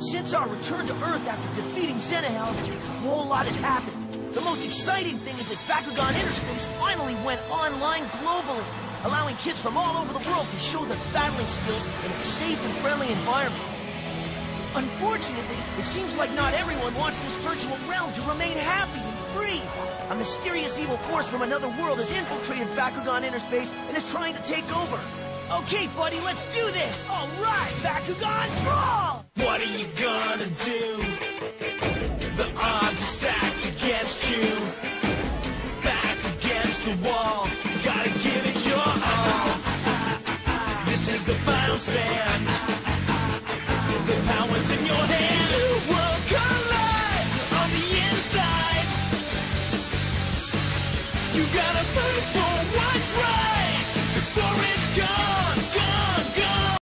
Since our return to Earth after defeating Xenahel, a whole lot has happened. The most exciting thing is that Bakugan Interspace finally went online globally, allowing kids from all over the world to show their battling skills in a safe and friendly environment. Unfortunately, it seems like not everyone wants this virtual realm to remain happy and free. A mysterious evil force from another world has infiltrated Bakugan Interspace and is trying to take over. Okay, buddy, let's do this! All right, Bakugan, brawl! What are you gonna do? The odds are stacked against you. Back against the wall, gotta give it your all. This is the final stand. The power's in your hand. Two worlds collide on the inside. You gotta fight for